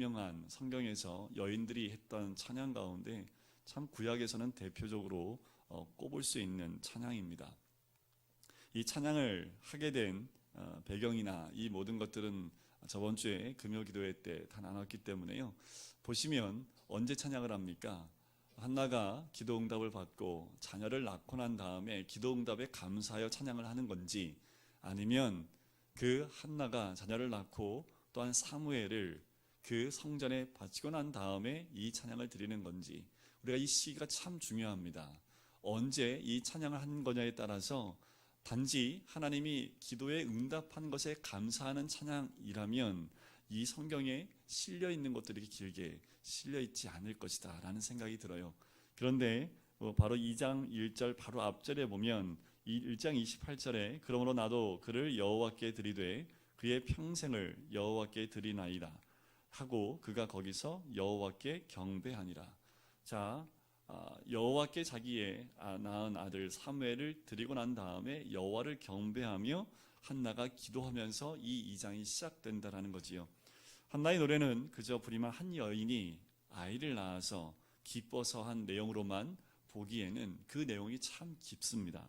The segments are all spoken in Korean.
유명한 성경에서 여인들이 했던 찬양 가운데 참 구약에서는 대표적으로 꼽을 수 있는 찬양입니다. 이 찬양을 하게 된 배경이나 이 모든 것들은 저번 주에 금요 기도회 때 다 나눴기 때문에요. 보시면 언제 찬양을 합니까? 한나가 기도 응답을 받고 자녀를 낳고 난 다음에 기도 응답에 감사하여 찬양을 하는 건지, 아니면 그 한나가 자녀를 낳고 또한 사무엘을 그 성전에 바치고 난 다음에 이 찬양을 드리는 건지, 우리가 이 시기가 참 중요합니다. 언제 이 찬양을 한 거냐에 따라서 단지 하나님이 기도에 응답한 것에 감사하는 찬양이라면 이 성경에 실려 있는 것들이 길게 실려 있지 않을 것이다 라는 생각이 들어요. 그런데 바로 2장 1절 바로 앞절에 보면 1장 28절에 그러므로 나도 그를 여호와께 드리되 그의 평생을 여호와께 드리나이다 하고 그가 거기서 여호와께 경배하니라. 자, 여호와께 자기의 낳은 아들 사무엘을 드리고 난 다음에 여호와를 경배하며 한나가 기도하면서 이 2장이 시작된다라는 거지요. 한나의 노래는 그저 부리만 한 여인이 아이를 낳아서 기뻐서 한 내용으로만 보기에는 그 내용이 참 깊습니다.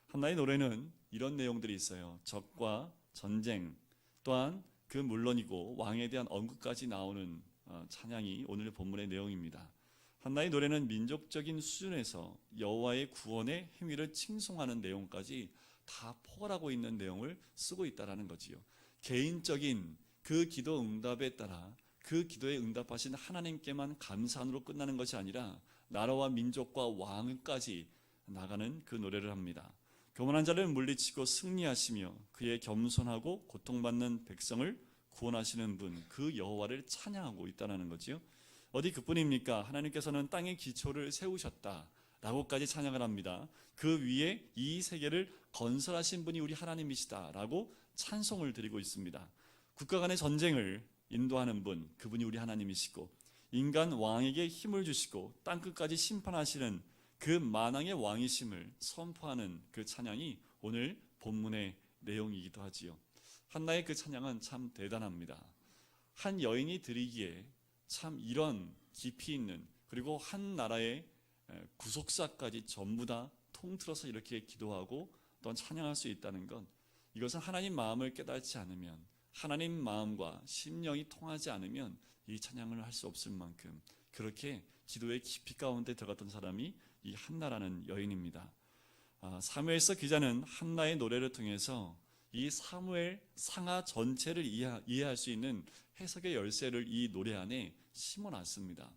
한나의 노래는 이런 내용들이 있어요. 적과 전쟁, 또한 그 물론이고 왕에 대한 언급까지 나오는 찬양이 오늘 본문의 내용입니다. 한나의 노래는 민족적인 수준에서 여호와의 구원의 행위를 칭송하는 내용까지 다 포괄하고 있는 내용을 쓰고 있다라는 거지요. 개인적인 그 기도 응답에 따라 그 기도에 응답하신 하나님께만 감사함으로 끝나는 것이 아니라 나라와 민족과 왕까지 나가는 그 노래를 합니다. 교만한 자를 물리치고 승리하시며 그의 겸손하고 고통받는 백성을 구원하시는 분, 그 여호와를 찬양하고 있다는 거지요. 어디 그뿐입니까? 하나님께서는 땅의 기초를 세우셨다라고까지 찬양을 합니다. 그 위에 이 세계를 건설하신 분이 우리 하나님이시다라고 찬송을 드리고 있습니다. 국가 간의 전쟁을 인도하는 분, 그분이 우리 하나님이시고 인간 왕에게 힘을 주시고 땅끝까지 심판하시는 그 만왕의 왕이심을 선포하는 그 찬양이 오늘 본문의 내용이기도 하지요. 한나의 그 찬양은 참 대단합니다. 한 여인이 드리기에 참 이런 깊이 있는, 그리고 한 나라의 구속사까지 전부 다 통틀어서 이렇게 기도하고 또한 찬양할 수 있다는 것, 이것은 하나님 마음을 깨닫지 않으면, 하나님 마음과 심령이 통하지 않으면 이 찬양을 할 수 없을 만큼 그렇게 기도의 깊이 가운데 들어갔던 사람이 이 한나라는 여인입니다. 사무엘서 기자는 한나의 노래를 통해서 이 사무엘 상하 전체를 이해할 수 있는 해석의 열쇠를 이 노래 안에 심어놨습니다.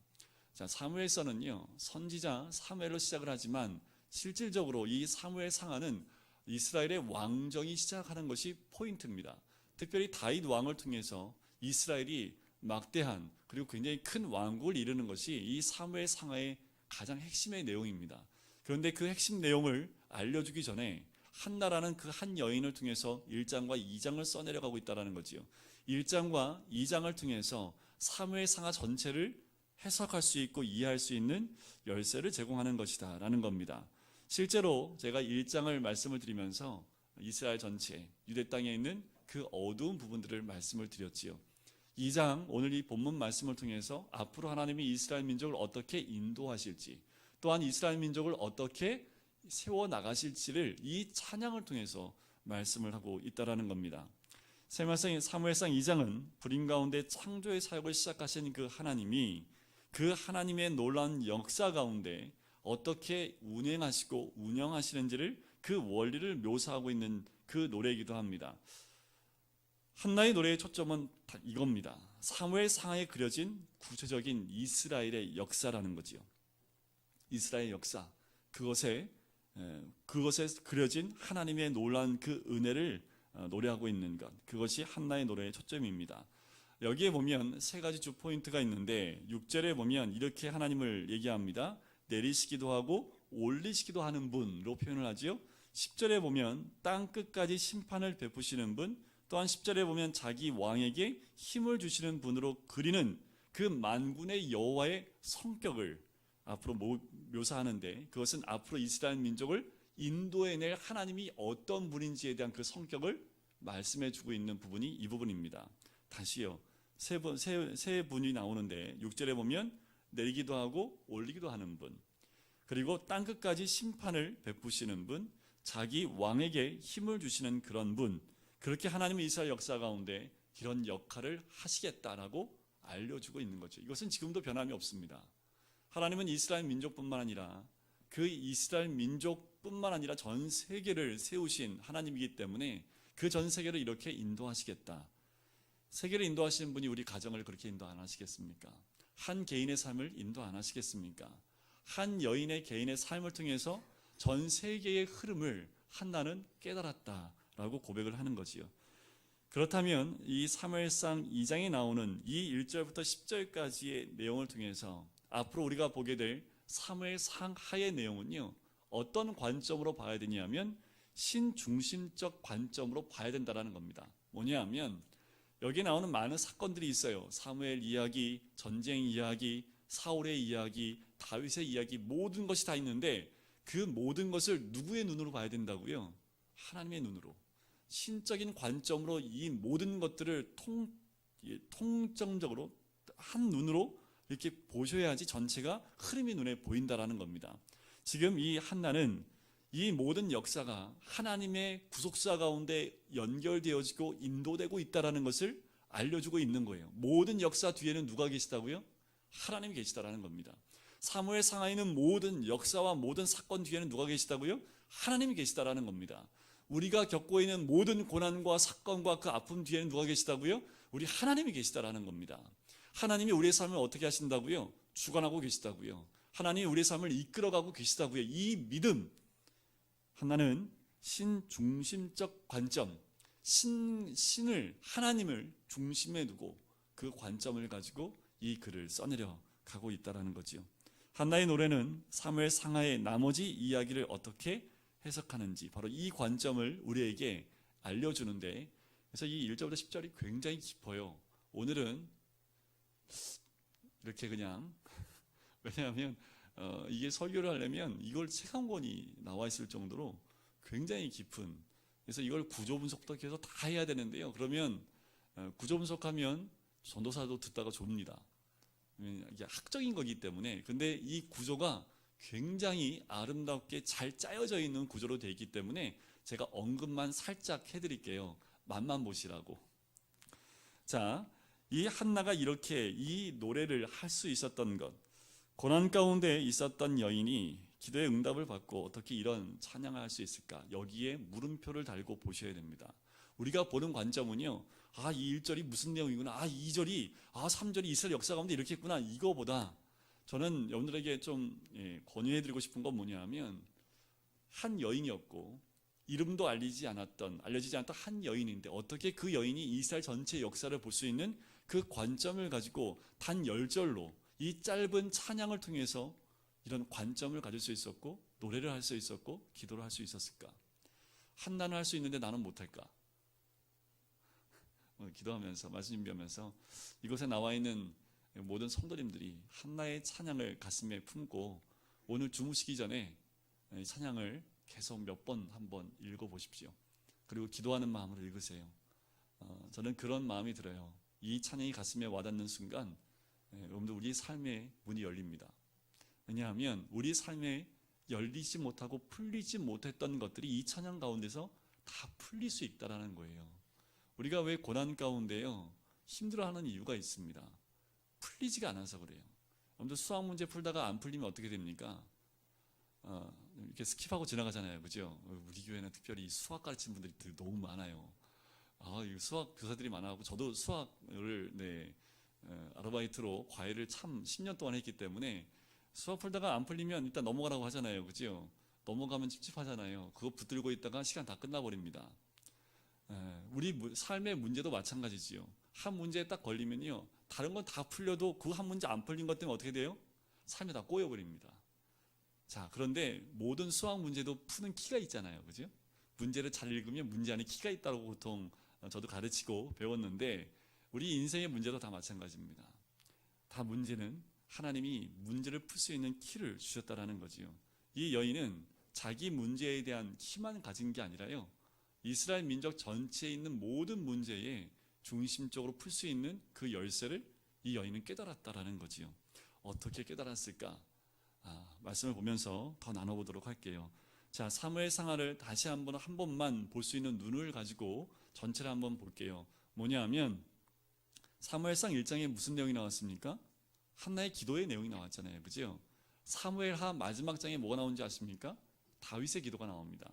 자, 사무엘서는요, 선지자 사무엘로 시작을 하지만 실질적으로 이 사무엘 상하는 이스라엘의 왕정이 시작하는 것이 포인트입니다. 특별히 다윗 왕을 통해서 이스라엘이 막대한 그리고 굉장히 큰 왕국을 이루는 것이 이 사무엘 상하의 가장 핵심의 내용입니다. 그런데 그 핵심 내용을 알려주기 전에 한나라는 그 한 여인을 통해서 1장과 2장을 써내려가고 있다는 거지요. 1장과 2장을 통해서 사무엘 상하 전체를 해석할 수 있고 이해할 수 있는 열쇠를 제공하는 것이다 라는 겁니다. 실제로 제가 1장을 말씀을 드리면서 이스라엘 전체, 유대 땅에 있는 그 어두운 부분들을 말씀을 드렸지요. 2장, 오늘 이 본문 말씀을 통해서 앞으로 하나님이 이스라엘 민족을 어떻게 인도하실지, 또한 이스라엘 민족을 어떻게 세워나가실지를 이 찬양을 통해서 말씀을 하고 있다는 겁니다. 사무엘상 2장은 불임 가운데 창조의 사역을 시작하신 그 하나님이 그 하나님의 놀라운 역사 가운데 어떻게 운행하시고 운영하시는지를 그 원리를 묘사하고 있는 그 노래이기도 합니다. 한나의 노래의 초점은 이겁니다. 사무엘 상하에 그려진 구체적인 이스라엘의 역사라는 거지요. 이스라엘의 역사, 그것에 그려진 하나님의 놀라운 그 은혜를 노래하고 있는 것, 그것이 한나의 노래의 초점입니다. 여기에 보면 세 가지 주 포인트가 있는데 6절에 보면 이렇게 하나님을 얘기합니다. 내리시기도 하고 올리시기도 하는 분으로 표현을 하지요. 10절에 보면 땅 끝까지 심판을 베푸시는 분, 또한 10절에 보면 자기 왕에게 힘을 주시는 분으로 그리는 그 만군의 여호와의 성격을 앞으로 묘사하는데, 그것은 앞으로 이스라엘 민족을 인도해낼 하나님이 어떤 분인지에 대한 그 성격을 말씀해 주고 있는 부분이 이 부분입니다. 다시요, 세 분이 나오는데 6절에 보면 내리기도 하고 올리기도 하는 분, 그리고 땅끝까지 심판을 베푸시는 분, 자기 왕에게 힘을 주시는 그런 분, 그렇게 하나님은 이스라엘 역사 가운데 이런 역할을 하시겠다라고 알려주고 있는 거죠. 이것은 지금도 변함이 없습니다. 하나님은 이스라엘 민족뿐만 아니라 그 이스라엘 민족뿐만 아니라 전 세계를 세우신 하나님이기 때문에 그 전 세계를 이렇게 인도하시겠다. 세계를 인도하시는 분이 우리 가정을 그렇게 인도 안 하시겠습니까? 한 개인의 삶을 인도 안 하시겠습니까? 한 여인의 개인의 삶을 통해서 전 세계의 흐름을 한나는 깨달았다라고 고백을 하는 거지요. 그렇다면 이 사무엘상 2장에 나오는 이 1절부터 10절까지의 내용을 통해서 앞으로 우리가 보게 될 사무엘상 하의 내용은요, 어떤 관점으로 봐야 되냐면 신중심적 관점으로 봐야 된다는 겁니다. 뭐냐면 여기 나오는 많은 사건들이 있어요. 사무엘 이야기, 전쟁 이야기, 사울의 이야기, 다윗의 이야기, 모든 것이 다 있는데 그 모든 것을 누구의 눈으로 봐야 된다고요? 하나님의 눈으로, 신적인 관점으로 이 모든 것들을 통정적으로 한 눈으로 이렇게 보셔야지 전체가 흐름이 눈에 보인다라는 겁니다. 지금 이 한나는 이 모든 역사가 하나님의 구속사 가운데 연결되어지고 인도되고 있다는 것을 알려주고 있는 거예요. 모든 역사 뒤에는 누가 계시다고요? 하나님이 계시다라는 겁니다. 사무엘 상하에는 모든 역사와 모든 사건 뒤에는 누가 계시다고요? 하나님이 계시다라는 겁니다. 우리가 겪고 있는 모든 고난과 사건과 그 아픔 뒤에는 누가 계시다고요? 우리 하나님이 계시다라는 겁니다. 하나님이 우리의 삶을 어떻게 하신다고요? 주관하고 계시다고요. 하나님이 우리의 삶을 이끌어가고 계시다고요. 이 믿음, 하나는 신중심적 관점, 신을, 하나님을 중심에 두고 그 관점을 가지고 이 글을 써내려 가고 있다는 거지요. 한나의 노래는 사무엘 상하의 나머지 이야기를 어떻게 해석하는지 바로 이 관점을 우리에게 알려주는데, 그래서 이 1절부터 10절이 굉장히 깊어요. 오늘은 이렇게 그냥 왜냐하면 이게 설교를 하려면 이걸 책 한 권이 나와 있을 정도로 굉장히 깊은, 그래서 이걸 구조 분석부터 해서 다 해야 되는데요. 그러면 구조 분석하면 전도사도 듣다가 좁니다. 이게 학적인 거기 때문에. 근데 이 구조가 굉장히 아름답게 잘 짜여져 있는 구조로 되어 있기 때문에 제가 언급만 살짝 해드릴게요. 맛만 보시라고. 자, 이 한나가 이렇게 이 노래를 할 수 있었던 것, 고난 가운데 있었던 여인이 기도의 응답을 받고 어떻게 이런 찬양을 할 수 있을까? 여기에 물음표를 달고 보셔야 됩니다. 우리가 보는 관점은요, 이 1절이 무슨 내용이구나, 2절이, 3절이 이스라엘 역사 가운데 이렇게 했구나, 이거보다 저는 여러분들에게 좀 권유해드리고 싶은 건 뭐냐면, 한 여인이었고 이름도 알려지지 않았던 한 여인인데 어떻게 그 여인이 이스라엘 전체 역사를 볼 수 있는 그 관점을 가지고 단 10절로 이 짧은 찬양을 통해서 이런 관점을 가질 수 있었고, 노래를 할 수 있었고, 기도를 할 수 있었을까? 한나는 할 수 있는데 나는 못할까? 기도하면서, 말씀 준비하면서 이곳에 나와 있는 모든 성도님들이 한나의 찬양을 가슴에 품고 오늘 주무시기 전에 이 찬양을 계속 몇 번 한번 읽어보십시오. 그리고 기도하는 마음으로 읽으세요. 저는 그런 마음이 들어요. 이 찬양이 가슴에 와닿는 순간 여러분들 우리 삶의 문이 열립니다. 왜냐하면 우리 삶에 열리지 못하고 풀리지 못했던 것들이 이 찬양 가운데서 다 풀릴 수 있다는 거예요. 우리가 왜 고난 가운데요 힘들어하는 이유가 있습니다. 풀리지가 않아서 그래요. 여러분들 수학 문제 풀다가 안 풀리면 어떻게 됩니까? 이렇게 스킵하고 지나가잖아요, 그죠? 우리 교회는 특별히 수학 가르치는 분들이 너무 많아요. 수학 교사들이 많아서 저도 수학을 아르바이트로 과외를 참 10년 동안 했기 때문에 수학 풀다가 안 풀리면 일단 넘어가라고 하잖아요, 그죠? 넘어가면 찝찝하잖아요. 그거 붙들고 있다가 시간 다 끝나버립니다. 우리 삶의 문제도 마찬가지지요. 한 문제에 딱 걸리면요, 다른 건 다 풀려도 그 한 문제 안 풀린 것 때문에 어떻게 돼요? 삶이 다 꼬여버립니다. 자, 그런데 모든 수학 문제도 푸는 키가 있잖아요, 그죠? 문제를 잘 읽으면 문제 안에 키가 있다고 보통 저도 가르치고 배웠는데, 우리 인생의 문제도 다 마찬가지입니다. 다 문제는 하나님이 문제를 풀 수 있는 키를 주셨다라는 거지요. 이 여인은 자기 문제에 대한 키만 가진 게 아니라요, 이스라엘 민족 전체에 있는 모든 문제에 중심적으로 풀 수 있는 그 열쇠를 이 여인은 깨달았다라는 거지요. 어떻게 깨달았을까? 말씀을 보면서 더 나눠보도록 할게요. 자, 사무엘상하를 다시 한 번만 볼 수 있는 눈을 가지고 전체를 한번 볼게요. 뭐냐하면 사무엘상 1장에 무슨 내용이 나왔습니까? 한나의 기도의 내용이 나왔잖아요. 그죠? 사무엘하 마지막 장에 뭐가 나오는지 아십니까? 다윗의 기도가 나옵니다.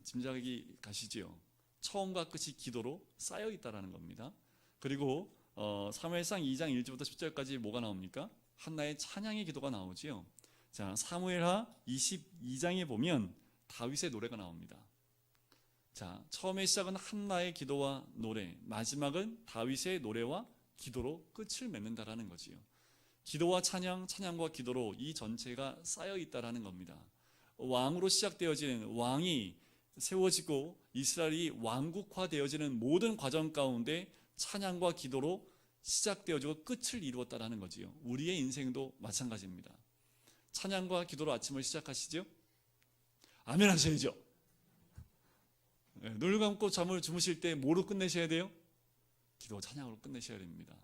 짐작이 가시죠? 처음과 끝이 기도로 쌓여 있다라는 겁니다. 그리고 사무엘상 2장 1절부터 10절까지 뭐가 나옵니까? 한나의 찬양의 기도가 나오지요. 자, 사무엘하 22장에 보면 다윗의 노래가 나옵니다. 자, 처음의 시작은 한나의 기도와 노래, 마지막은 다윗의 노래와 기도로 끝을 맺는다라는 거지요. 기도와 찬양, 찬양과 기도로 이 전체가 쌓여 있다라는 겁니다. 왕으로 시작되어지는, 왕이 세워지고 이스라엘이 왕국화되어지는 모든 과정 가운데 찬양과 기도로 시작되어지고 끝을 이루었다라는 거지요. 우리의 인생도 마찬가지입니다. 찬양과 기도로 아침을 시작하시죠? 아멘 하셔야죠. 눈을 감고 잠을 주무실 때 뭐로 끝내셔야 돼요? 기도 찬양으로 끝내셔야 됩니다.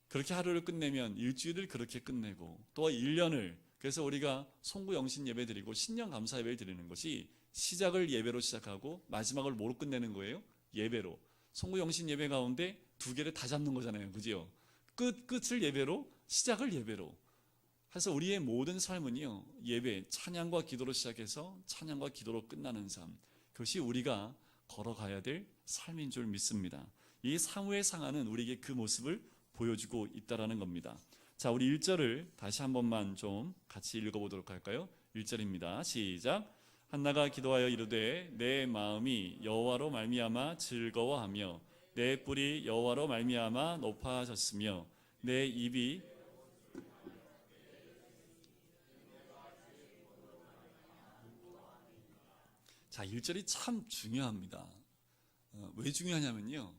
그렇게 하루를 끝내면 일주일을 그렇게 끝내고 또 1년을, 그래서 우리가 송구영신 예배 드리고 신년 감사 예배를 드리는 것이 시작을 예배로 시작하고 마지막을 뭐로 끝내는 거예요? 예배로. 송구영신 예배 가운데 두 개를 다 잡는 거잖아요. 그죠? 끝을 예배로, 시작을 예배로. 그래서 우리의 모든 삶은요, 예배, 찬양과 기도로 시작해서 찬양과 기도로 끝나는 삶, 그것이 우리가 걸어가야 될 삶인 줄 믿습니다. 이 사무엘상하는 우리에게 그 모습을 보여주고 있다라는 겁니다. 자, 우리 1절을 다시 한 번만 좀 같이 읽어보도록 할까요? 1절입니다. 시작. 한나가 기도하여 이르되 내 마음이 여호와로 말미암아 즐거워하며 내 뿔이 여호와로 말미암아 높아졌으며 내 입이 자, 1절이 참 중요합니다. 왜 중요하냐면요,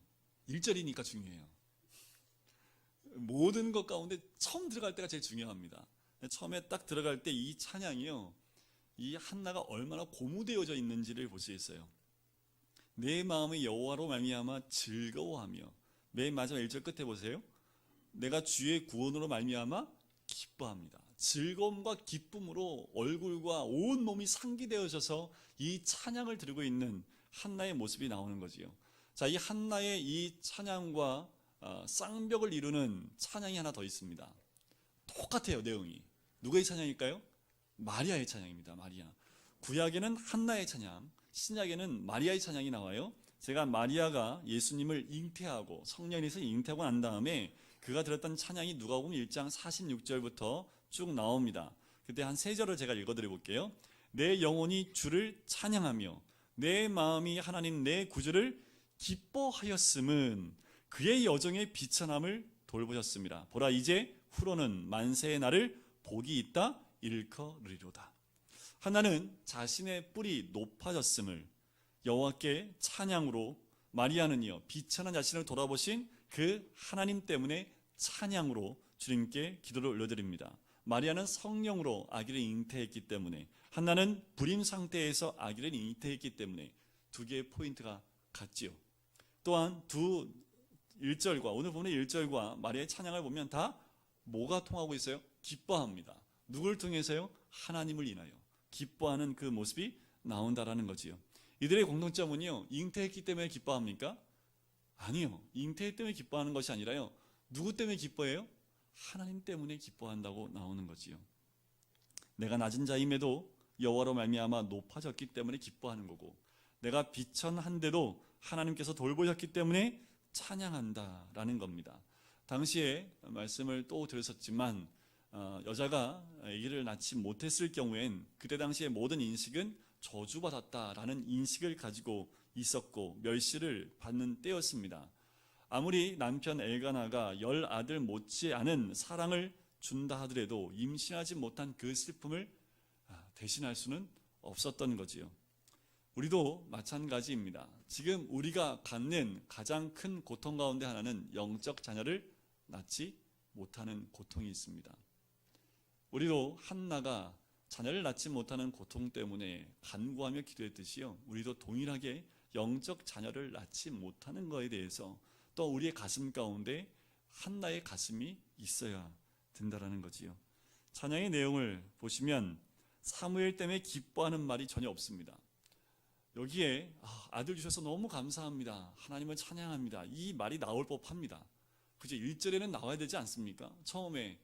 1절이니까 중요해요. 모든 것 가운데 처음 들어갈 때가 제일 중요합니다. 처음에 딱 들어갈 때 이 찬양이요, 이 한나가 얼마나 고무되어져 있는지를 볼 수 있어요. 내 마음이 여호와로 말미암아 즐거워하며, 맨 마지막 1절 끝에 보세요. 내가 주의 구원으로 말미암아 기뻐합니다. 즐거움과 기쁨으로 얼굴과 온 몸이 상기되어져서 이 찬양을 드리고 있는 한나의 모습이 나오는 거지요. 자, 이 한나의 이 찬양과 쌍벽을 이루는 찬양이 하나 더 있습니다. 똑같아요, 내용이. 누구의 찬양일까요? 마리아의 찬양입니다. 마리아. 구약에는 한나의 찬양, 신약에는 마리아의 찬양이 나와요. 제가 마리아가 예수님을 잉태하고 성령에서 잉태하고 난 다음에 그가 들었던 찬양이 누가복음 1장 46절부터 쭉 나옵니다. 그때 한 3절을 제가 읽어드려 볼게요. 내 영혼이 주를 찬양하며 내 마음이 하나님 내 구주를 기뻐하였음은 그의 여정의 비천함을 돌보셨습니다. 보라, 이제 후로는 만세의 날을 복이 있다 일컬으리로다. 하나는 자신의 뿔이 높아졌음을 여호와께 찬양으로, 마리아는요 비천한 자신을 돌아보신 그 하나님 때문에 찬양으로 주님께 기도를 올려드립니다. 마리아는 성령으로 아기를 잉태했기 때문에, 한나는 불임 상태에서 아기를 잉태했기 때문에 두 개의 포인트가 같지요. 또한 두 1절과 오늘 보는 1절과 마리아의 찬양을 보면 다 뭐가 통하고 있어요? 기뻐합니다. 누굴 통해서요? 하나님을 인하여 기뻐하는 그 모습이 나온다라는 거지요. 이들의 공통점은요, 잉태했기 때문에 기뻐합니까? 아니요. 잉태 때문에 기뻐하는 것이 아니라요, 누구 때문에 기뻐해요? 하나님 때문에 기뻐한다고 나오는 거지요. 내가 낮은 자임에도 여호와로 말미암아 높아졌기 때문에 기뻐하는 거고, 내가 비천한데도 하나님께서 돌보셨기 때문에 찬양한다라는 겁니다. 당시에 말씀을 또 드렸었지만 여자가 아기를 낳지 못했을 경우엔 그때 당시의 모든 인식은 저주받았다라는 인식을 가지고 있었고 멸시를 받는 때였습니다. 아무리 남편 엘가나가 10아들 못지않은 사랑을 준다 하더라도 임신하지 못한 그 슬픔을 대신할 수는 없었던 거지요. 우리도 마찬가지입니다. 지금 우리가 갖는 가장 큰 고통 가운데 하나는 영적 자녀를 낳지 못하는 고통이 있습니다. 우리도 한나가 자녀를 낳지 못하는 고통 때문에 간구하며 기도했듯이요, 우리도 동일하게 영적 자녀를 낳지 못하는 것에 대해서 또 우리의 가슴 가운데 한나의 가슴이 있어야 된다라는 거지요. 찬양의 내용을 보시면 사무엘 때문에 기뻐하는 말이 전혀 없습니다. 여기에 아들 주셔서 너무 감사합니다, 하나님을 찬양합니다, 이 말이 나올 법합니다. 그죠? 1절에는 나와야 되지 않습니까? 처음에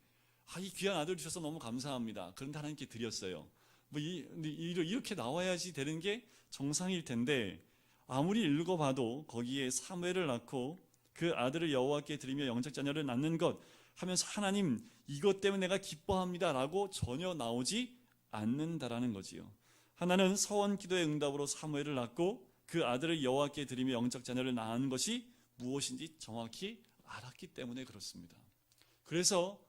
이 귀한 아들 주셔서 너무 감사합니다, 그런데 하나님께 드렸어요. 이렇게 나와야지 되는 게 정상일 텐데, 아무리 읽어봐도 거기에 사무엘을 낳고 그 아들을 여호와께 드리며 영적 자녀를 낳는 것 하면서 하나님 이것 때문에 내가 기뻐합니다 라고 전혀 나오지 않는다라는 거지요. 하나는 서원 기도의 응답으로 사무엘을 낳고 그 아들을 여호와께 드리며 영적 자녀를 낳은 것이 무엇인지 정확히 알았기 때문에 그렇습니다. 그래서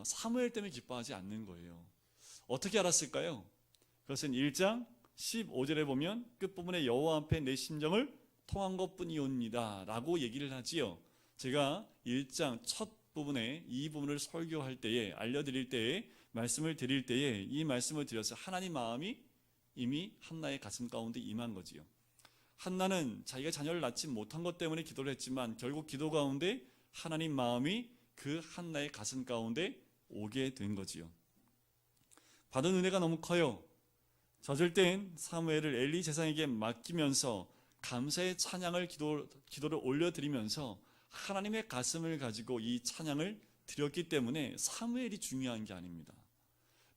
사무엘 때문에 기뻐하지 않는 거예요. 어떻게 알았을까요? 그것은 1장 15절에 보면 끝부분에 여호와 앞에 내 심정을 통한 것뿐이옵니다 라고 얘기를 하지요. 제가 1장 첫 부분에 이 부분을 설교할 때에, 알려드릴 때에, 말씀을 드릴 때에 이 말씀을 드려서 하나님 마음이 이미 한나의 가슴 가운데 임한 거지요. 한나는 자기가 자녀를 낳지 못한 것 때문에 기도를 했지만 결국 기도 가운데 하나님 마음이 그 한나의 가슴 가운데 오게 된 거지요. 받은 은혜가 너무 커요. 젖을 땐 사무엘을 엘리 제사장에게 맡기면서 감사의 찬양을 기도를 올려드리면서 하나님의 가슴을 가지고 이 찬양을 드렸기 때문에 사무엘이 중요한 게 아닙니다.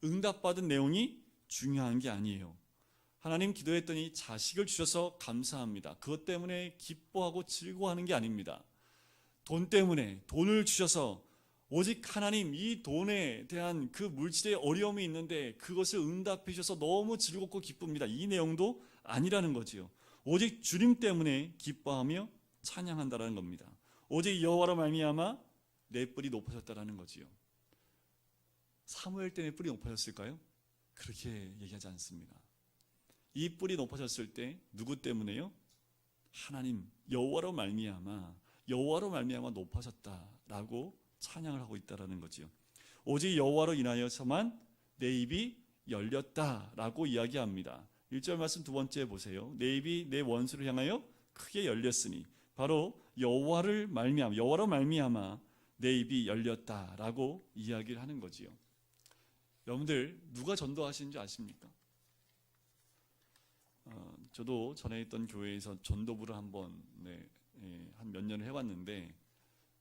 응답받은 내용이 중요한 게 아니에요. 하나님 기도했더니 자식을 주셔서 감사합니다, 그것 때문에 기뻐하고 즐거워하는 게 아닙니다. 돈 때문에 돈을 주셔서 오직 하나님 이 돈에 대한 그 물질의 어려움이 있는데 그것을 응답해 주셔서 너무 즐겁고 기쁩니다, 이 내용도 아니라는 거지요. 오직 주님 때문에 기뻐하며 찬양한다라는 겁니다. 오직 여호와로 말미암아 내 뿔이 높아졌다라는 거지요. 사무엘 때문에 뿔이 높아졌을까요? 그렇게 얘기하지 않습니다. 이 뿔이 높아졌을 때 누구 때문에요? 하나님 여호와로 말미암아 높아졌다라고 찬양을 하고 있다라는 거지요. 오직 여호와로 인하여서만 내 입이 열렸다라고 이야기합니다. 1절 말씀 두 번째 보세요. 내 입이 내 원수를 향하여 크게 열렸으니, 바로 여호와로 말미암아 내 입이 열렸다라고 이야기를 하는 거지요. 여러분들 누가 전도하시는 줄 아십니까? 저도 전에 있던 교회에서 전도부를 한번 한 몇 년을 해왔는데,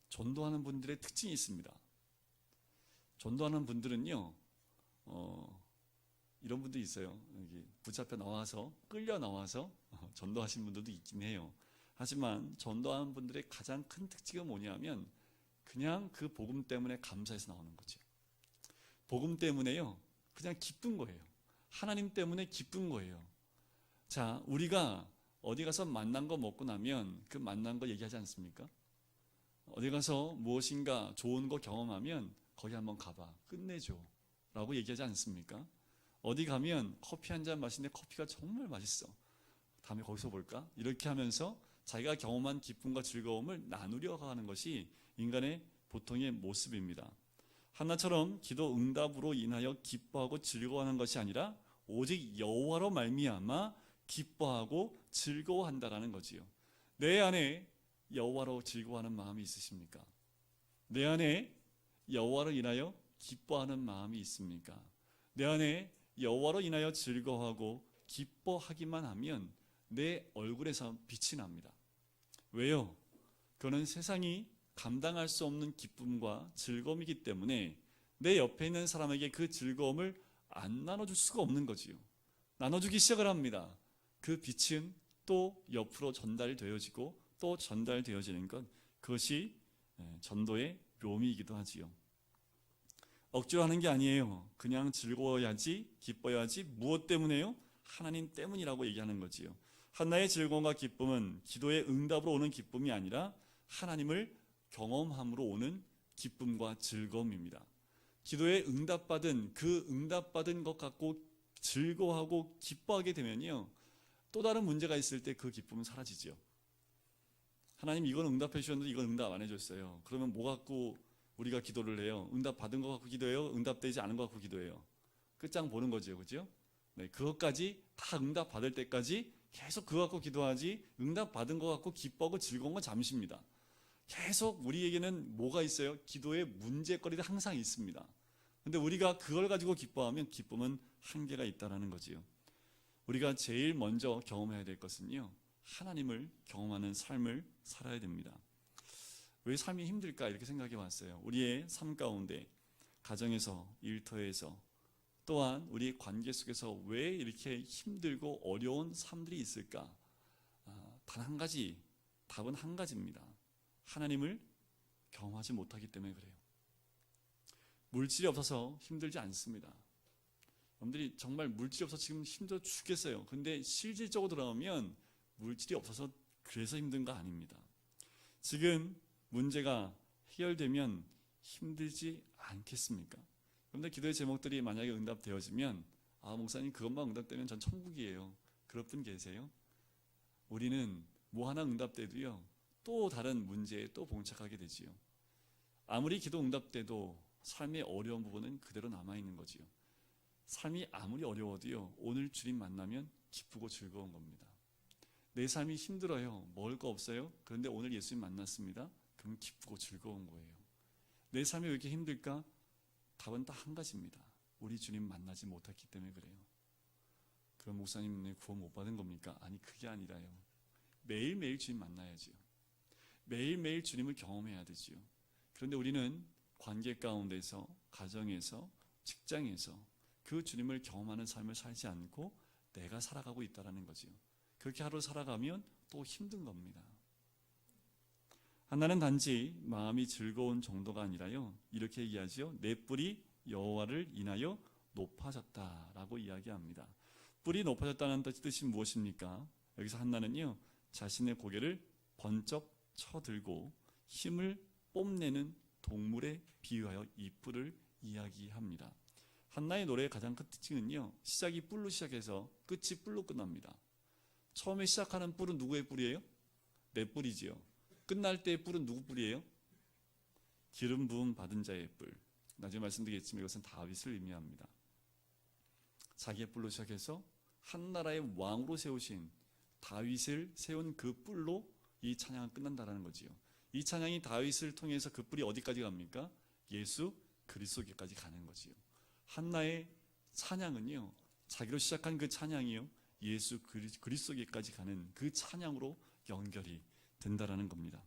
전도하는 분들의 특징이 있습니다. 전도하는 분들은요, 이런 분도 있어요. 여기 붙잡혀 나와서, 끌려 나와서 전도하신 분들도 있긴 해요. 하지만 전도하는 분들의 가장 큰 특징은 뭐냐면 그냥 그 복음 때문에 감사해서 나오는 거죠. 복음 때문에요, 그냥 기쁜 거예요. 하나님 때문에 기쁜 거예요. 자, 우리가 어디 가서 만난 거 먹고 나면 그 만난 거 얘기하지 않습니까? 어디 가서 무엇인가 좋은 거 경험하면 거기 한번 가봐, 끝내줘 라고 얘기하지 않습니까? 어디 가면 커피 한 잔 마시는데 커피가 정말 맛있어, 다음에 거기서 볼까? 이렇게 하면서 자기가 경험한 기쁨과 즐거움을 나누려 하는 것이 인간의 보통의 모습입니다. 한나처럼 기도 응답으로 인하여 기뻐하고 즐거워하는 것이 아니라 오직 여호와로 말미암아 기뻐하고 즐거워한다라는 거지요. 내 안에 여호와로 즐거워하는 마음이 있으십니까? 내 안에 여호와로 인하여 기뻐하는 마음이 있습니까? 내 안에 여호와로 인하여 즐거워하고 기뻐하기만 하면 내 얼굴에서 빛이 납니다. 왜요? 그거는 세상이 감당할 수 없는 기쁨과 즐거움이기 때문에 내 옆에 있는 사람에게 그 즐거움을 안 나눠줄 수가 없는 거지요. 나눠주기 시작을 합니다. 그 빛은 또 옆으로 전달되어지고 또 전달되어지는 것, 그것이 전도의 묘미이기도 하지요. 억지로 하는 게 아니에요. 그냥 즐거워야지, 기뻐야지. 무엇 때문에요? 하나님 때문이라고 얘기하는 거지요. 한나의 즐거움과 기쁨은 기도의 응답으로 오는 기쁨이 아니라 하나님을 경험함으로 오는 기쁨과 즐거움입니다. 기도에 응답받은 것 갖고 즐거워하고 기뻐하게 되면요, 또 다른 문제가 있을 때 그 기쁨은 사라지죠. 하나님 이건 응답해 주셨는데 이건 응답 안 해줬어요. 그러면 뭐 갖고 우리가 기도를 해요? 응답 받은 거 갖고 기도해요? 응답되지 않은 거 갖고 기도해요? 끝장 보는 거죠, 그죠? 네, 그것까지 다 응답 받을 때까지 계속 그거 갖고 기도하지 응답 받은 거 갖고 기뻐하고 즐거운 건 잠시입니다. 계속 우리에게는 뭐가 있어요? 기도의 문제거리가 항상 있습니다. 근데 우리가 그걸 가지고 기뻐하면 기쁨은 한계가 있다라는 거지요. 우리가 제일 먼저 경험해야 될 것은요, 하나님을 경험하는 삶을 살아야 됩니다. 왜 삶이 힘들까 이렇게 생각해 봤어요. 우리의 삶 가운데 가정에서, 일터에서, 또한 우리 관계 속에서 왜 이렇게 힘들고 어려운 삶들이 있을까? 단 한 가지, 답은 한 가지입니다. 하나님을 경험하지 못하기 때문에 그래요. 물질이 없어서 힘들지 않습니다. 여러분들이 정말 물질이 없어서 지금 힘들어 죽겠어요. 근데 실질적으로 돌아오면 물질이 없어서 그래서 힘든 거 아닙니다. 지금 문제가 해결되면 힘들지 않겠습니까? 여러분들 기도의 제목들이 만약에 응답되어지면 목사님 그것만 응답되면 전 천국이에요. 그럴 분 계세요? 우리는 뭐 하나 응답돼도요, 또 다른 문제에 또 봉착하게 되지요. 아무리 기도 응답돼도 삶의 어려운 부분은 그대로 남아있는 거지요. 삶이 아무리 어려워도요, 오늘 주님 만나면 기쁘고 즐거운 겁니다. 내 삶이 힘들어요. 먹을 거 없어요. 그런데 오늘 예수님 만났습니다. 그럼 기쁘고 즐거운 거예요. 내 삶이 왜 이렇게 힘들까? 답은 딱 한 가지입니다. 우리 주님 만나지 못했기 때문에 그래요. 그럼 목사님 내 구원 못 받은 겁니까? 아니, 그게 아니라요. 매일매일 주님 만나야지요. 매일매일 주님을 경험해야 되지요. 그런데 우리는 관계 가운데서, 가정에서, 직장에서 그 주님을 경험하는 삶을 살지 않고 내가 살아가고 있다는 거지요. 그렇게 하루 살아가면 또 힘든 겁니다. 하나는 단지 마음이 즐거운 정도가 아니라요, 이렇게 얘기하지요. 내 뿔이 여호와를 인하여 높아졌다라고 이야기합니다. 뿔이 높아졌다는 뜻이 무엇입니까? 여기서 한나는요, 자신의 고개를 번쩍 쳐들고 힘을 뽐내는 동물에 비유하여 이 뿔을 이야기합니다. 한나의 노래의 가장 큰 특징은요, 시작이 뿔로 시작해서 끝이 뿔로 끝납니다. 처음에 시작하는 뿔은 누구의 뿔이에요? 내 뿔이지요. 끝날 때의 뿔은 누구 뿔이에요? 기름 부음 받은 자의 뿔. 나중에 말씀드리겠지만 이것은 다윗을 의미합니다. 자기의 뿔로 시작해서 한 나라의 왕으로 세우신 다윗을 세운 그 뿔로 이 찬양은 끝난다라는 거지요. 이 찬양이 다윗을 통해서 그 뿔이 어디까지 갑니까? 예수 그리스도께까지 가는 거지요. 한나의 찬양은요, 자기로 시작한 그 찬양이요, 예수 그리스도께까지 가는 그 찬양으로 연결이 된다라는 겁니다.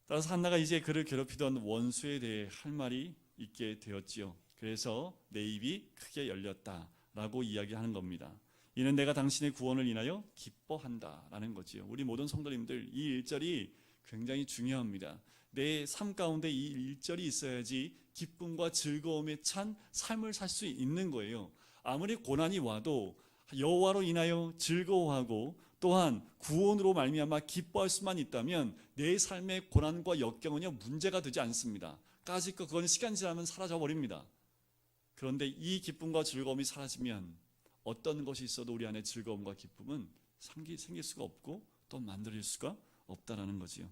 따라서 한나가 이제 그를 괴롭히던 원수에 대해 할 말이 있게 되었지요. 그래서 내 입이 크게 열렸다라고 이야기하는 겁니다. 이는 내가 당신의 구원을 인하여 기뻐한다라는 거지요. 우리 모든 성도님들, 이 1절이 굉장히 중요합니다. 내 삶 가운데 이 1절이 있어야지 기쁨과 즐거움에 찬 삶을 살 수 있는 거예요. 아무리 고난이 와도 여호와로 인하여 즐거워하고 또한 구원으로 말미암아 기뻐할 수만 있다면 내 삶의 고난과 역경은요, 문제가 되지 않습니다. 까짓 거 그건 시간 지나면 사라져 버립니다. 그런데 이 기쁨과 즐거움이 사라지면 어떤 것이 있어도 우리 안에 즐거움과 기쁨은 생길 수가 없고 또 만들어질 수가 없다라는 거지요.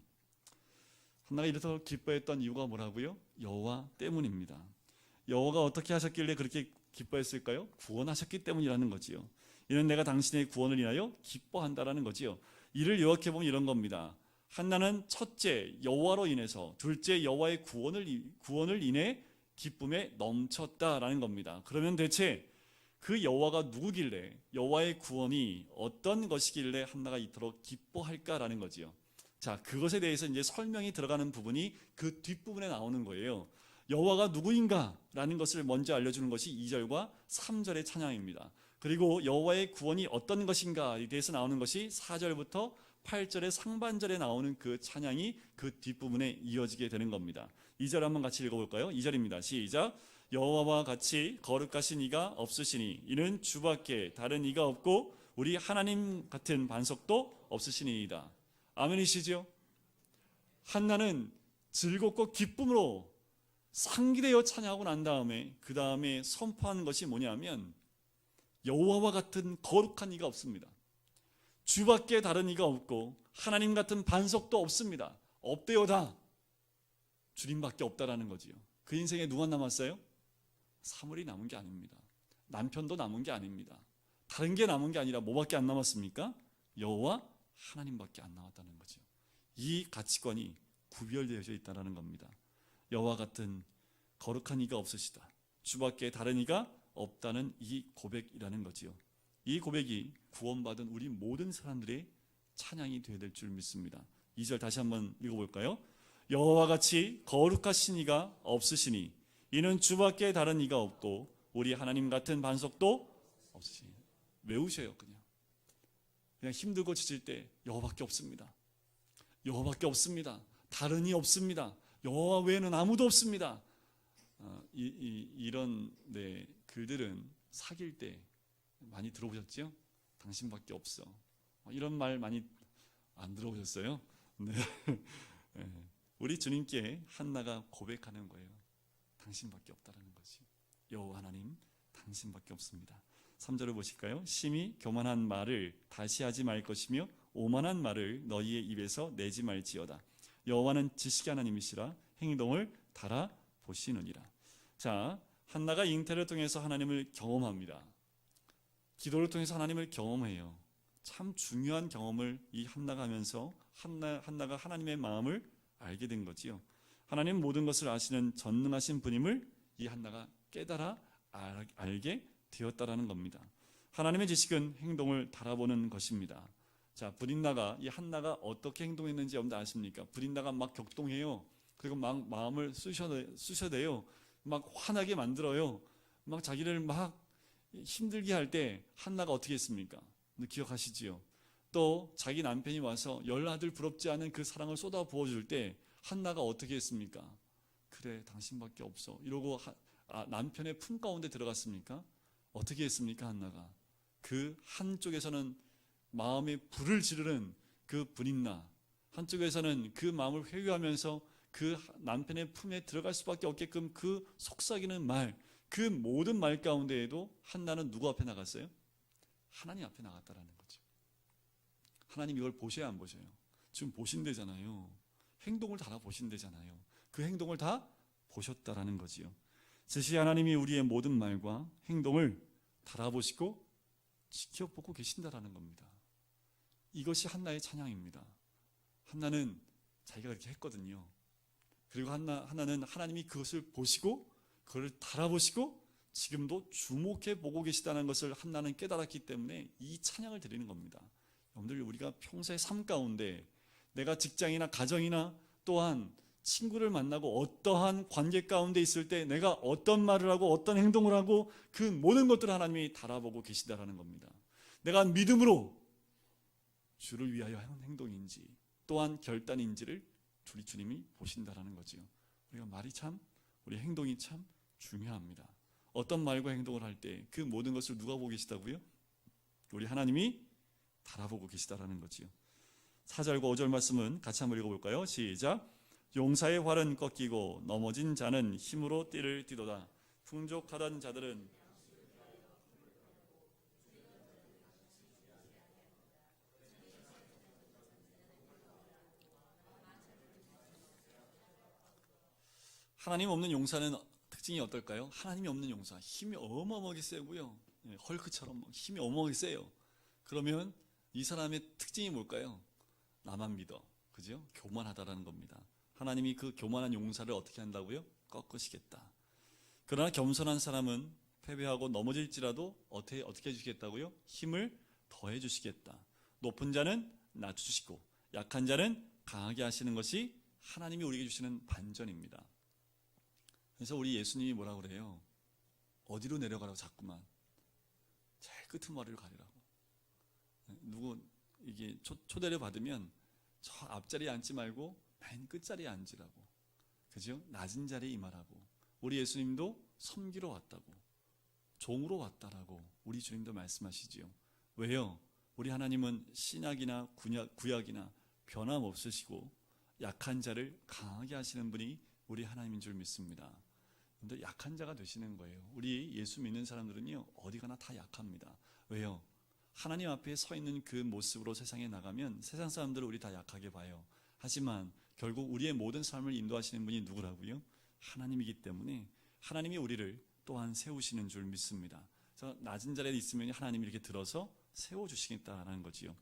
한나가 이래서 기뻐했던 이유가 뭐라고요? 여호와 때문입니다. 여호와가 어떻게 하셨길래 그렇게 기뻐했을까요? 구원하셨기 때문이라는 거지요. 이는 내가 당신의 구원을 인하여 기뻐한다라는 거지요. 이를 요약해 보면 이런 겁니다. 한나는 첫째 여호와로 인해서, 둘째 여호와의 구원을 인해 기쁨에 넘쳤다라는 겁니다. 그러면 대체 그 여호와가 누구길래, 여호와의 구원이 어떤 것이길래 한나가 이토록 기뻐할까라는 거지요. 자, 그것에 대해서 이제 설명이 들어가는 부분이 그 뒷부분에 나오는 거예요. 여호와가 누구인가라는 것을 먼저 알려주는 것이 2절과 3절의 찬양입니다. 그리고 여호와의 구원이 어떤 것인가에 대해서 나오는 것이 4절부터 8절의 상반절에 나오는 그 찬양이 그 뒷부분에 이어지게 되는 겁니다. 2절 한번 같이 읽어볼까요? 2절입니다. 시작. 여호와와 같이 거룩하신 이가 없으시니 이는 주밖에 다른 이가 없고 우리 하나님 같은 반석도 없으시니이다. 아멘이시죠? 한나는 즐겁고 기쁨으로 상기되어 찬양하고 난 다음에 그 다음에 선포하는 것이 뭐냐면 여호와와 같은 거룩한 이가 없습니다. 주밖에 다른 이가 없고 하나님 같은 반석도 없습니다. 없대요다. 주님밖에 없다라는 거지요. 그 인생에 누가 남았어요? 사물이 남은 게 아닙니다. 남편도 남은 게 아닙니다. 다른 게 남은 게 아니라 뭐밖에 안 남았습니까? 여호와 하나님밖에 안 남았다는 거죠. 이 가치관이 구별되어져 있다는 겁니다. 여호와 같은 거룩한 이가 없으시다, 주밖에 다른 이가 없다는 이 고백이라는 거지요. 이 고백이 구원받은 우리 모든 사람들의 찬양이 되어야 될 줄 믿습니다. 2절 다시 한번 읽어볼까요? 여호와 같이 거룩하신 이가 없으시니 이는 주밖에 다른 이가 없고 우리 하나님 같은 반석도 없으시니. 외우셔요. 그냥 힘들고 지칠 때 여호와밖에 없습니다. 여호와밖에 없습니다. 다른 이 없습니다. 여호와 외에는 아무도 없습니다. 이런 글들은 사귈 때 많이 들어보셨죠? 당신밖에 없어. 이런 말 많이 안 들어보셨어요? 네. 우리 주님께 한나가 고백하는 거예요. 당신밖에 없다라는 거지. 여호와 하나님, 당신밖에 없습니다. 3절을 보실까요? 심히 교만한 말을 다시 하지 말 것이며 오만한 말을 너희의 입에서 내지 말지어다. 여호와는 지식의 하나님이시라 행동을 달아보시느니라. 자, 한나가 잉태를 통해서 하나님을 경험합니다. 기도를 통해서 하나님을 경험해요. 참 중요한 경험을 이 한나가 하면서 한나가 하나님의 마음을 알게 된 거지요. 하나님 모든 것을 아시는 전능하신 분임을 이 한나가 깨달아 알게 되었다라는 겁니다. 하나님의 지식은 행동을 달아보는 것입니다. 자, 브린나가 이 한나가 어떻게 행동했는지 여러분들 아십니까? 브린나가 막 격동해요. 그리고 막 마음을 쑤셔대요. 막 화나게 만들어요. 막 자기를 막 힘들게 할 때 한나가 어떻게 했습니까? 기억하시지요? 또 자기 남편이 와서 열아들 부럽지 않은 그 사랑을 쏟아 부어줄 때 한나가 어떻게 했습니까? 그래, 당신밖에 없어 이러고 남편의 품 가운데 들어갔습니까? 어떻게 했습니까? 한나가 그 한쪽에서는 마음에 불을 지르는 그 브린나, 한쪽에서는 그 마음을 회유하면서 그 남편의 품에 들어갈 수밖에 없게끔 그 속삭이는 말, 그 모든 말 가운데에도 한나는 누구 앞에 나갔어요? 하나님 앞에 나갔다라는 거죠. 하나님 이걸 보셔야 안 보셔요? 지금 보신대잖아요. 행동을 다 보신대잖아요. 그 행동을 다 보셨다라는 거지요. 즉시 하나님이 우리의 모든 말과 행동을 달아보시고 지켜보고 계신다라는 겁니다. 이것이 한나의 찬양입니다. 한나는 자기가 그렇게 했거든요. 그리고 한나는 하나님이 그것을 보시고 그걸 달아보시고 지금도 주목해 보고 계시다는 것을 한나는 깨달았기 때문에 이 찬양을 드리는 겁니다. 여러분들, 우리가 평소의 삶 가운데 내가 직장이나 가정이나 또한 친구를 만나고 어떠한 관계 가운데 있을 때 내가 어떤 말을 하고 어떤 행동을 하고 그 모든 것들을 하나님이 달아보고 계시다라는 겁니다. 내가 믿음으로 주를 위하여 하는 행동인지 또한 결단인지를 우리 주님이 보신다라는 거지요. 우리 행동이 참 중요합니다. 어떤 말과 행동을 할 때 그 모든 것을 누가 보고 계시다고요? 우리 하나님이 달아보고 계시다라는 거지요. 4절과 5절 말씀은 같이 한번 읽어볼까요? 시작. 용사의 활은 꺾이고 넘어진 자는 힘으로 띠를 띠도다. 풍족하던 자들은 하나님 없는 용사는 특징이 어떨까요? 하나님이 없는 용사, 힘이 어마어마하게 세고요. 헐크처럼 힘이 어마어마하게 세요. 그러면 이 사람의 특징이 뭘까요? 나만 믿어. 그죠? 교만하다라는 겁니다. 하나님이 그 교만한 용사를 어떻게 한다고요? 꺾으시겠다. 그러나 겸손한 사람은 패배하고 넘어질지라도 어떻게 해주시겠다고요? 힘을 더해 주시겠다. 높은 자는 낮추시고 약한 자는 강하게 하시는 것이 하나님이 우리에게 주시는 반전입니다. 그래서 우리 예수님이 뭐라고 그래요? 어디로 내려가라고 자꾸만 제일 끄트머리를 가리라고. 누구 이게 초대를 받으면 저 앞자리에 앉지 말고 맨 끝자리에 앉으라고. 그죠? 낮은 자리에 임하라고. 우리 예수님도 섬기러 왔다고, 종으로 왔다라고 우리 주님도 말씀하시지요. 왜요? 우리 하나님은 신약이나 구약이나 변함없으시고 약한 자를 강하게 하시는 분이 우리 하나님인 줄 믿습니다. 근데 약한 자가 되시는 거예요. 우리 예수 믿는 사람들은요, 어디 가나 다 약합니다. 왜요? 하나님 앞에 서 있는 그 모습으로 세상에 나가면 세상 사람들은 우리 다 약하게 봐요. 하지만 결국 우리의 모든 삶을 인도하시는 분이 누구라고요? 하나님이기 때문에 하나님이 우리를 또한 세우시는 줄 믿습니다. 그래서 낮은 자리에 있으면 하나님이 이렇게 들어서 세워주시겠다라는 거지요.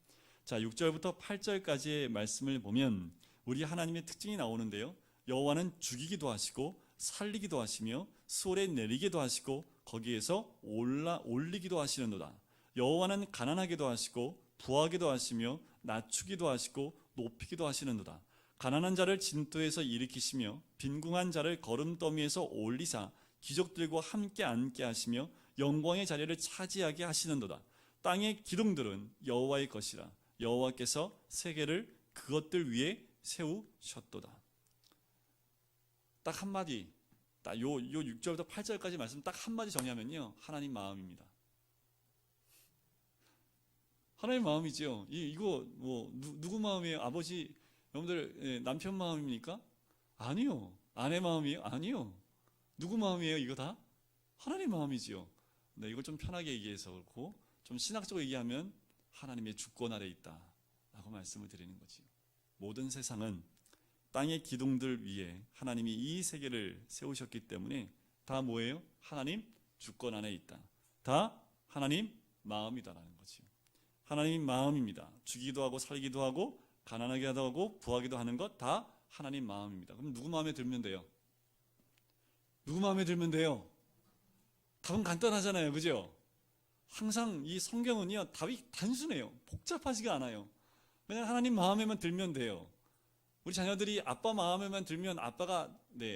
자, 6절부터 8절까지의 말씀을 보면 우리 하나님의 특징이 나오는데요. 여호와는 죽이기도 하시고 살리기도 하시며 수월에 내리기도 하시고 거기에서 올리기도 하시는도다. 여호와는 가난하게도 하시고 부하게도 하시며 낮추기도 하시고 높이기도 하시는도다. 가난한 자를 진토에서 일으키시며 빈궁한 자를 거름더미에서 올리사 기족들과 함께 앉게 하시며 영광의 자리를 차지하게 하시는도다. 땅의 기둥들은 여호와의 것이라. 여호와께서 세계를 그것들 위에 세우셨도다. 딱 한마디, 요 6절부터 8절까지 말씀 딱 한마디 정리하면요, 하나님 마음입니다. 하나님 마음이죠. 이거 뭐 누구 마음이에요? 아버지, 여러분들 남편 마음입니까? 아니요. 아내 마음이에요? 아니요. 누구 마음이에요? 이거 다 하나님 마음이지요. 네, 이걸 좀 편하게 얘기해서 그렇고 좀 신학적으로 얘기하면 하나님의 주권 아래 있다라고 말씀을 드리는 거지요. 모든 세상은 땅의 기둥들 위에 하나님이 이 세계를 세우셨기 때문에 다 뭐예요? 하나님 주권 안에 있다. 다 하나님 마음이다라는 거지요. 하나님 마음입니다. 죽이기도 하고 살기도 하고 가난하게 하고 부하기도 하는 것 다 하나님 마음입니다. 그럼 누구 마음에 들면 돼요? 누구 마음에 들면 돼요? 답은 간단하잖아요. 그죠? 항상 이 성경은요, 답이 단순해요. 복잡하지가 않아요. 그냥 하나님 마음에만 들면 돼요. 우리 자녀들이 아빠 마음에만 들면 아빠가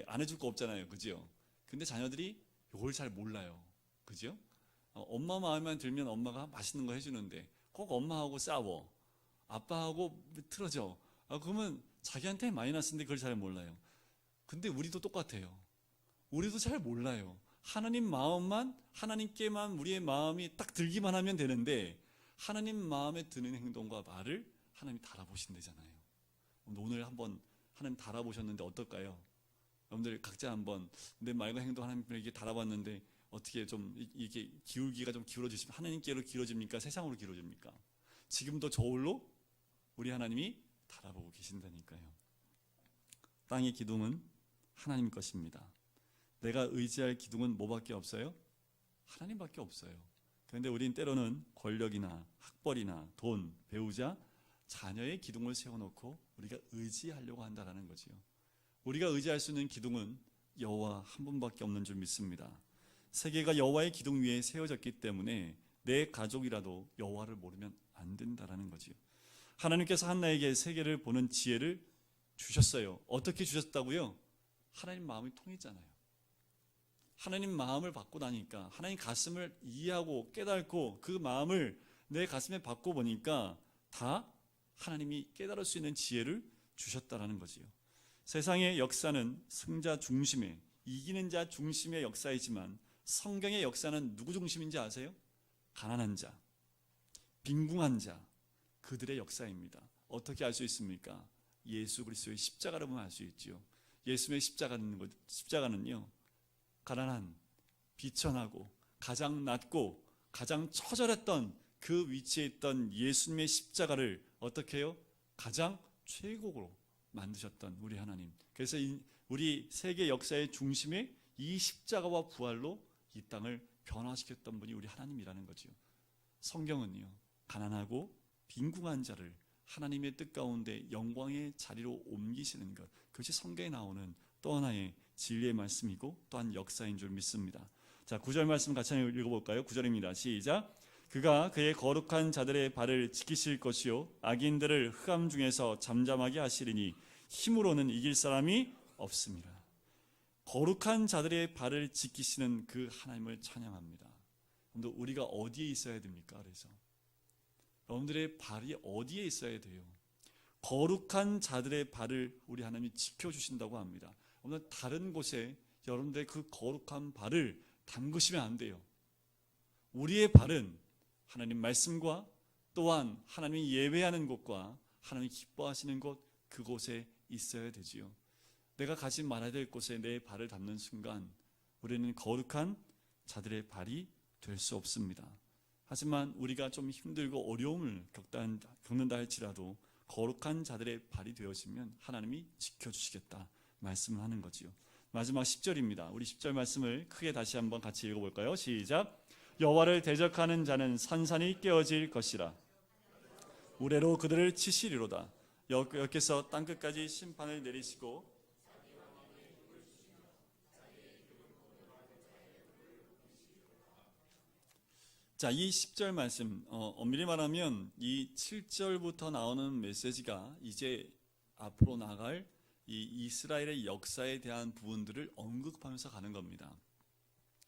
안 해줄 거 없잖아요. 그죠? 근데 자녀들이 이걸 잘 몰라요. 그죠? 엄마 마음에만 들면 엄마가 맛있는 거 해주는데 꼭 엄마하고 싸워. 아빠하고 틀어져. 그러면 자기한테 마이너스인데 그걸 잘 몰라요. 근데 우리도 똑같아요. 우리도 잘 몰라요. 하나님 마음만, 하나님께만 우리의 마음이 딱 들기만 하면 되는데 하나님 마음에 드는 행동과 말을 하나님이 달아보신다잖아요. 오늘 한번 하나님 달아보셨는데 어떨까요? 여러분들 각자 한번 내 말과 행동 하나님에게 달아봤는데 어떻게 좀 이게 기울기가 좀 기울어지시면 하나님께로 기울어집니까? 세상으로 기울어집니까? 지금도 저울로 우리 하나님이 달아보고 계신다니까요. 땅의 기둥은 하나님 것입니다. 내가 의지할 기둥은 뭐밖에 없어요? 하나님밖에 없어요. 그런데 우린 때로는 권력이나 학벌이나 돈, 배우자, 자녀의 기둥을 세워놓고 우리가 의지하려고 한다는 거지요. 우리가 의지할 수 있는 기둥은 여호와 한 분밖에 없는 줄 믿습니다. 세계가 여호와의 기둥 위에 세워졌기 때문에 내 가족이라도 여호와를 모르면 안 된다는 거지요. 하나님께서 한나에게 세계를 보는 지혜를 주셨어요. 어떻게 주셨다고요? 하나님 마음이 통했잖아요. 하나님 마음을 받고 나니까 하나님 가슴을 이해하고 깨닫고 그 마음을 내 가슴에 받고 보니까 다 하나님이 깨달을 수 있는 지혜를 주셨다라는 거지요. 세상의 역사는 승자 중심의, 이기는 자 중심의 역사이지만 성경의 역사는 누구 중심인지 아세요? 가난한 자, 빈궁한 자, 그들의 역사입니다. 어떻게 알 수 있습니까? 예수 그리스도의 십자가를 보면 알 수 있지요. 예수의 십자가는요, 가난한, 비천하고 가장 낮고 가장 처절했던 그 위치에 있던 예수님의 십자가를 어떻게 해요? 가장 최고로 만드셨던 우리 하나님. 그래서 우리 세계 역사의 중심에 이 십자가와 부활로 이 땅을 변화시켰던 분이 우리 하나님이라는 거죠. 성경은요, 가난하고 빈궁한 자를 하나님의 뜻 가운데 영광의 자리로 옮기시는 것, 그것이 성경에 나오는 또 하나의 진리의 말씀이고 또한 역사인 줄 믿습니다. 자, 9절 말씀 같이 읽어볼까요? 9절입니다. 시작. 그가 그의 거룩한 자들의 발을 지키실 것이요 악인들을 흑암 중에서 잠잠하게 하시리니 힘으로는 이길 사람이 없습니다. 거룩한 자들의 발을 지키시는 그 하나님을 찬양합니다. 여러분들, 우리가 어디에 있어야 됩니까? 그래서 여러분들의 발이 어디에 있어야 돼요? 거룩한 자들의 발을 우리 하나님이 지켜주신다고 합니다. 여러분들, 다른 곳에 여러분들의 그 거룩한 발을 담그시면 안 돼요. 우리의 발은 하나님 말씀과 또한 하나님이 예배하는 곳과 하나님이 기뻐하시는 곳, 그곳에 있어야 되지요. 내가 가지 말아야 될 곳에 내 발을 담는 순간 우리는 거룩한 자들의 발이 될 수 없습니다. 하지만 우리가 좀 힘들고 어려움을 겪는다 할지라도 거룩한 자들의 발이 되어지면 하나님이 지켜주시겠다 말씀을 하는 거지요. 마지막 10절입니다. 우리 10절 말씀을 크게 다시 한번 같이 읽어볼까요? 시작. 여호와를 대적하는 자는 산산이 깨어질 것이라. 우레로 그들을 치시리로다. 여호와께서 땅끝까지 심판을 내리시고 자, 이 10절 말씀 엄밀히 말하면 이 7절부터 나오는 메시지가 이제 앞으로 나갈 이 이스라엘의 역사에 대한 부분들을 언급하면서 가는 겁니다.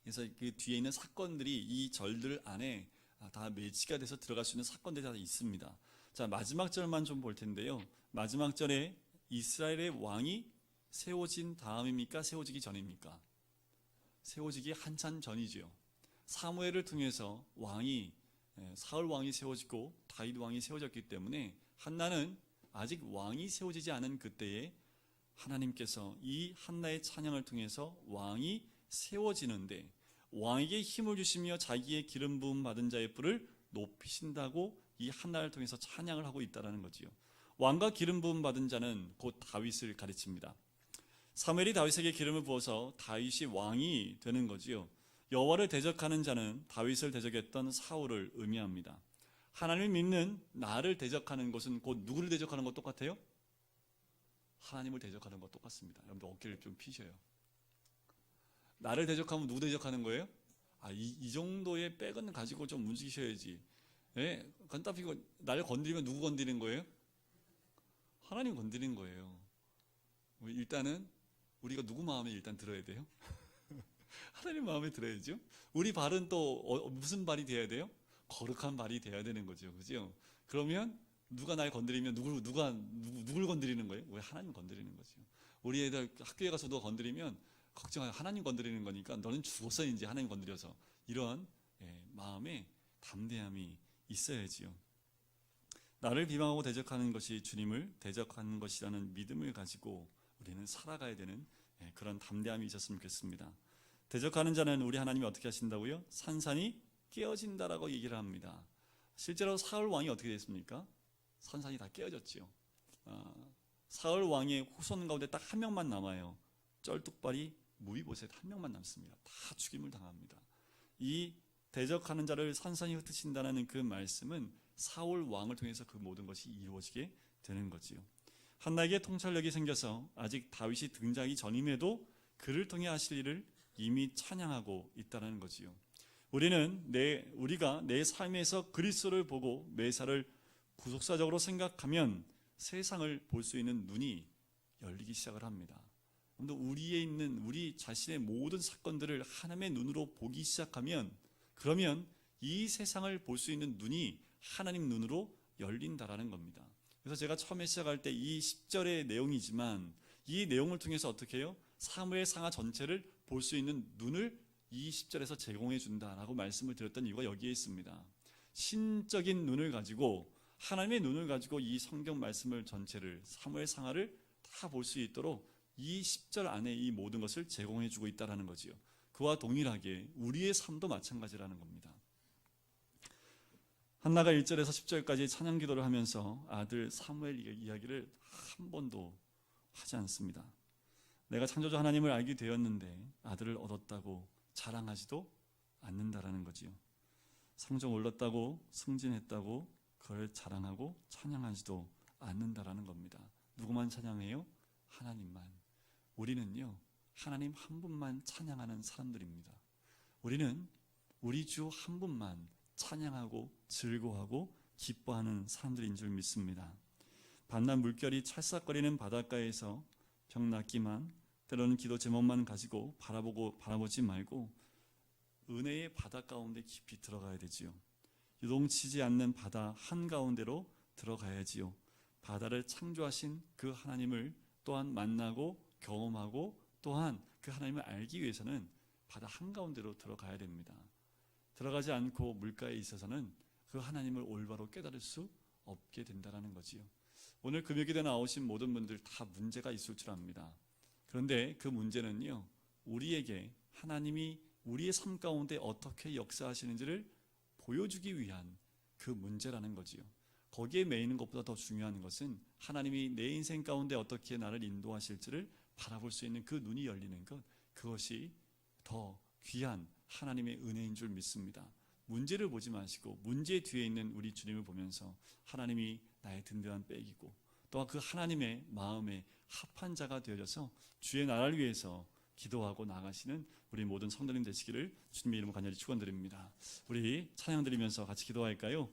그래서 그 뒤에 있는 사건들이 이 절들 안에 다 매치가 돼서 들어갈 수 있는 사건들이 다 있습니다. 자, 마지막 절만 좀 볼 텐데요. 마지막 절에 이스라엘의 왕이 세워진 다음입니까? 세워지기 전입니까? 세워지기 한참 전이죠. 사무엘을 통해서 사울 왕이 세워지고 다윗 왕이 세워졌기 때문에 한나는 아직 왕이 세워지지 않은 그때에 하나님께서 이 한나의 찬양을 통해서 왕이 세워지는데 왕에게 힘을 주시며 자기의 기름 부음 받은 자의 뿔을 높이신다고 이 한나를 통해서 찬양을 하고 있다는 거지요. 왕과 기름 부음 받은 자는 곧 다윗을 가르칩니다. 사무엘이 다윗에게 기름을 부어서 다윗이 왕이 되는 거지요. 여호와를 대적하는 자는 다윗을 대적했던 사울을 의미합니다. 하나님을 믿는 나를 대적하는 것은 곧 누구를 대적하는 것 똑같아요? 하나님을 대적하는 것 똑같습니다. 여러분들 어깨를 좀 피셔요. 나를 대적하면 누구 대적하는 거예요? 이 정도의 백은 가지고 좀 움직이셔야지. 예? 간단히고 나를 건드리면 누구 건드리는 거예요? 하나님 건드리는 거예요. 일단은 우리가 누구 마음에 일단 들어야 돼요? 하나님 마음에 들어야죠. 우리 발은 또 무슨 발이 돼야 돼요? 거룩한 발이 돼야 되는 거죠. 그죠? 그러면 누가 날 건드리면 누굴 건드리는 거예요? 왜 하나님 건드리는 거죠. 우리 애들 학교에 가서 누가 건드리면 걱정하여 하나님 건드리는 거니까 너는 죽었어 이제 하나님 건드려서. 이런 마음에 담대함이 있어야지요. 나를 비방하고 대적하는 것이 주님을 대적하는 것이라는 믿음을 가지고 우리는 살아가야 되는 그런 담대함이 있었으면 좋겠습니다. 대적하는 자는 우리 하나님이 어떻게 하신다고요? 산산이 깨어진다라고 얘기를 합니다. 실제로 사울 왕이 어떻게 됐습니까? 산산이 다 깨어졌지요. 사울 왕의 후손 가운데 딱 한 명만 남아요. 쩔뚝발이 무이보셋 한 명만 남습니다. 다 죽임을 당합니다. 이 대적하는 자를 산산이 흩으신다는 그 말씀은 사울 왕을 통해서 그 모든 것이 이루어지게 되는 거지요. 한나에게 통찰력이 생겨서 아직 다윗이 등장하기 전임에도 그를 통해 하실 일을 이미 찬양하고 있다는 거지요. 우리가 내 삶에서 그리스도를 보고 메시아를 구속사적으로 생각하면 세상을 볼 수 있는 눈이 열리기 시작을 합니다. 우리 자신의 모든 사건들을 하나님의 눈으로 보기 시작하면 그러면 이 세상을 볼 수 있는 눈이 하나님 눈으로 열린다라는 겁니다. 그래서 제가 처음에 시작할 때 이 10절의 내용이지만 이 내용을 통해서 어떻게 해요? 사무엘 상하 전체를 볼 수 있는 눈을 이 10절에서 제공해 준다라고 말씀을 드렸던 이유가 여기에 있습니다. 신적인 눈을 가지고 하나님의 눈을 가지고 이 성경 말씀을 전체를 사무엘 상하를 다 볼 수 있도록 이 10절 안에 이 모든 것을 제공해 주고 있다는 거지요. 그와 동일하게 우리의 삶도 마찬가지라는 겁니다. 한나가 1절에서 10절까지 찬양 기도를 하면서 아들 사무엘 이야기를 한 번도 하지 않습니다. 내가 창조주 하나님을 알게 되었는데 아들을 얻었다고 자랑하지도 않는다라는 거지요. 성적 올랐다고 승진했다고 그걸 자랑하고 찬양하지도 않는다라는 겁니다. 누구만 찬양해요? 하나님만. 우리는요, 하나님 한 분만 찬양하는 사람들입니다. 우리는 우리 주 한 분만 찬양하고 즐거워하고 기뻐하는 사람들인 줄 믿습니다. 밤낮 물결이 찰싹거리는 바닷가에서 병낫기만 때로는 기도 제목만 가지고 바라보지 말고 은혜의 바다 가운데 깊이 들어가야 되지요. 유동치지 않는 바다 한가운데로 들어가야지요. 바다를 창조하신 그 하나님을 또한 만나고 경험하고 또한 그 하나님을 알기 위해서는 바다 한가운데로 들어가야 됩니다. 들어가지 않고 물가에 있어서는 그 하나님을 올바로 깨달을 수 없게 된다는 거지요. 오늘 금요기도에 나오신 모든 분들 다 문제가 있을 줄 압니다. 그런데 그 문제는요, 우리에게 하나님이 우리의 삶 가운데 어떻게 역사하시는지를 보여주기 위한 그 문제라는 거지요. 거기에 매이는 것보다 더 중요한 것은 하나님이 내 인생 가운데 어떻게 나를 인도하실지를 바라볼 수 있는 그 눈이 열리는 것, 그것이 더 귀한 하나님의 은혜인 줄 믿습니다. 문제를 보지 마시고 문제 뒤에 있는 우리 주님을 보면서 하나님이 나의 든든한 백이고 또한 그 하나님의 마음에 합한 자가 되어져서 주의 나라를 위해서 기도하고 나가시는 우리 모든 성도님 되시기를 주님의 이름으로 간절히 축원드립니다. 우리 찬양 드리면서 같이 기도할까요?